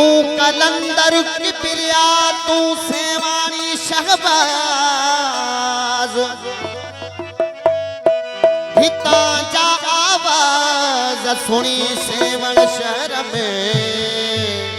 कलंदर की प्रिया तू सेवानी शहबाज हिता जा आवाज सुनी सेवण शहर में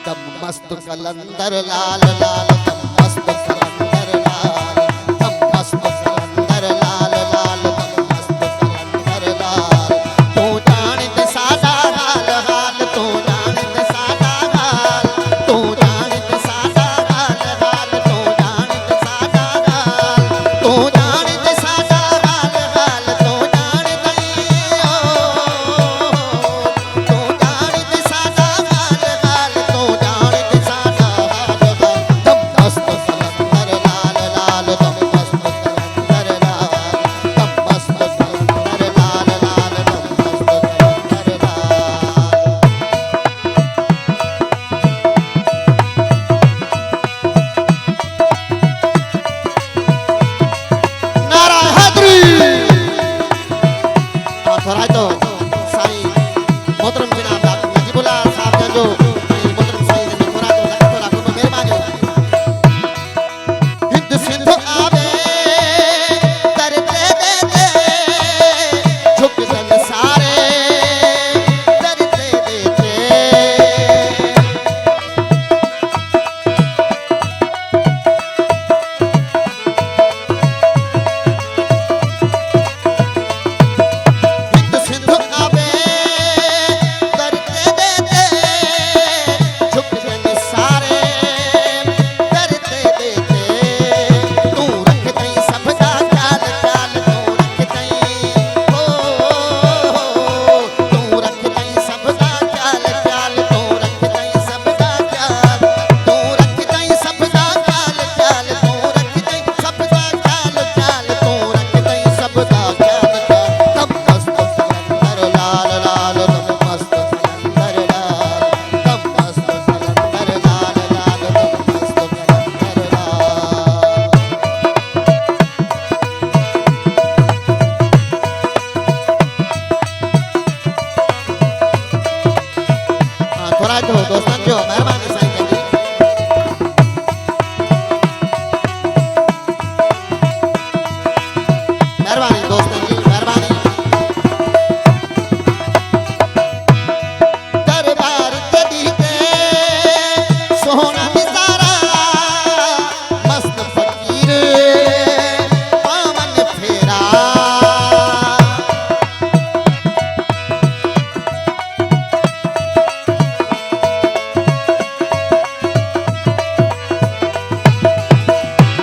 दम मस्त कलंदर लाल लाल दम मस्त कलंदर लाल दम मस्त कलंदर लाल लाल दम मस्त कलंदर लाल तू जानते सादा हाल हाल तू जानते सादा हाल तू जानते सादा हाल हाल तू जानते सादा हाल तू जानते सादा हाल हाल तू जानते तू जानते सादा हाल हाल तू जानते सादा हाल दम मस्त कलंदर लाल लाल दम मस्त कलंदर लाल दम मस्त कलंदर लाल लाल दम मस्त कलंदर लाल नारा हैदरी थोड़ा तो साईं मोहतरम जनाब नजीबुल्लाह साहब जो मोहतरम साईं ने थोड़ा तो लाखों में मेहरबानी हिंद सिंध आवे कर दे दे दे झुक जन सारे कर दे दे दे हिंद सिंध आवे कर दे दे दे झुक जन सारे कर दे दे दे तू रख दई सब का ख्याल ख्याल तू रख दई हो तू रख दई सब का ख्याल ख्याल तू रख दई सब का ख्याल तू रख दई सब का ख्याल ख्याल तू रख दई सब का ख्याल ख्याल तू रख दई सब का ख्याल दम मस्त कलंदर लाल लाल दम मस्त कलंदर लाल दम मस्त कलंदर लाल लाल दम मस्त कलंदर लाल थोड़ा जो दोस्तन जो मेहरबानी साईं जी मेहरबानी दोस्तन जी मेहरबानी दरबार तेरी के सोना निसारा मस्त फकीर पावन फेरा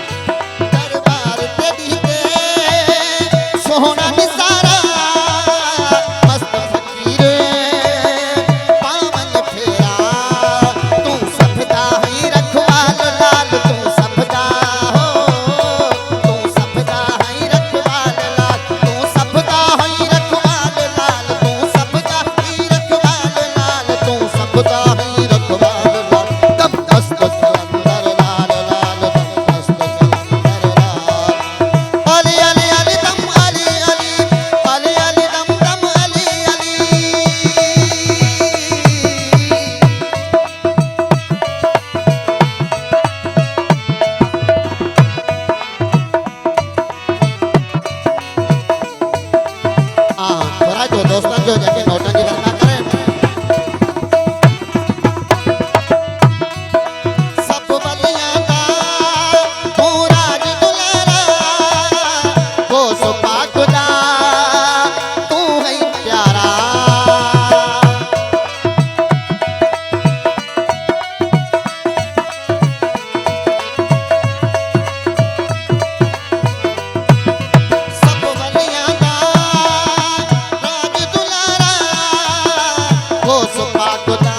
दरबार तेरी के सोना निसारा मस्त फकीर पावन फेरा तू सबदा ही रखवाल लाल तू सबदा हो तू सबदा ही रखवाल लाल तू सबदा ही रखवाल लाल तू सबदा ही रखवाल लाल तू सबदा ही रखवाल लाल दम मस्त कलंदर लाल लाल दम मस्त कलंदर लाल अली अली अली दम अली अली अली अली दम दम अली अली थोड़ा जो दोस्तन जो जाके नौटंकी करना करें सब बलियां दा तू राज दुलारा को सुपाक दा तू है प्यारा सब बलियां दा राज दुलारा को सुपाक दा